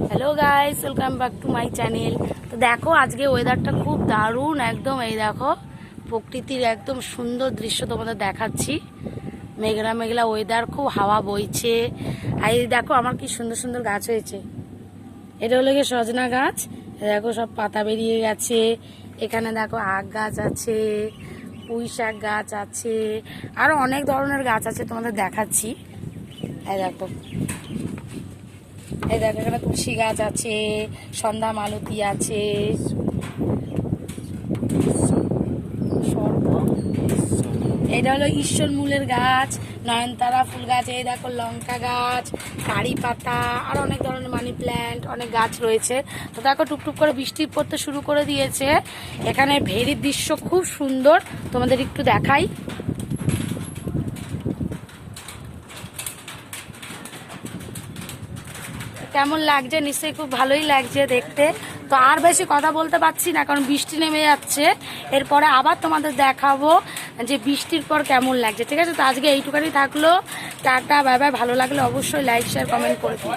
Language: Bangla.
Hello guys, welcome back to my channel. তো দেখো আজকে ওয়েদারটা খুব দারুণ একদম। এই দেখো প্রকৃতির একদম সুন্দর দৃশ্য তোমাদের দেখাচ্ছি। মেঘলা মেঘলা ওয়েদার, খুব হাওয়া বইছে। আর এই দেখো আমার কি সুন্দর সুন্দর গাছ হয়েছে। এটা হলো গিয়ে সজনা গাছ। দেখো সব পাতা বেরিয়ে গেছে। এখানে দেখো আখ গাছ আছে, পুঁই শাক গাছ আছে, আরো অনেক ধরনের গাছ আছে, তোমাদের দেখাচ্ছি। এই দেখো, এই দেখো এখানে তুলসী গাছ আছে, সন্ধ্যা মালতী আছে, এটা হলো ঈশ্বর মূলের গাছ, নয়নতারা ফুল গাছ, এই দেখো লঙ্কা গাছ, কারি পাতা, আর অনেক ধরনের মানি প্ল্যান্ট, অনেক গাছ রয়েছে। তো দেখো টুকটুক করে বৃষ্টি পড়তে শুরু করে দিয়েছে। এখানে ভেরির দৃশ্য খুব সুন্দর, তোমাদের একটু দেখাই। কেমন লাগছে? নিশ্চয়ই খুব ভালোই লাগছে দেখতে। তো আর বেশি কথা বলতে পারছি না, কারণ বৃষ্টি নেমে যাচ্ছে। এরপরে আবার তোমাদের দেখাবো যে বৃষ্টির পর কেমন লাগছে, ঠিক আছে? তো আজকে এইটুখানি থাকলো। Tata, bye bye. ভালো লাগলে অবশ্যই লাইক শেয়ার কমেন্ট করে দিও।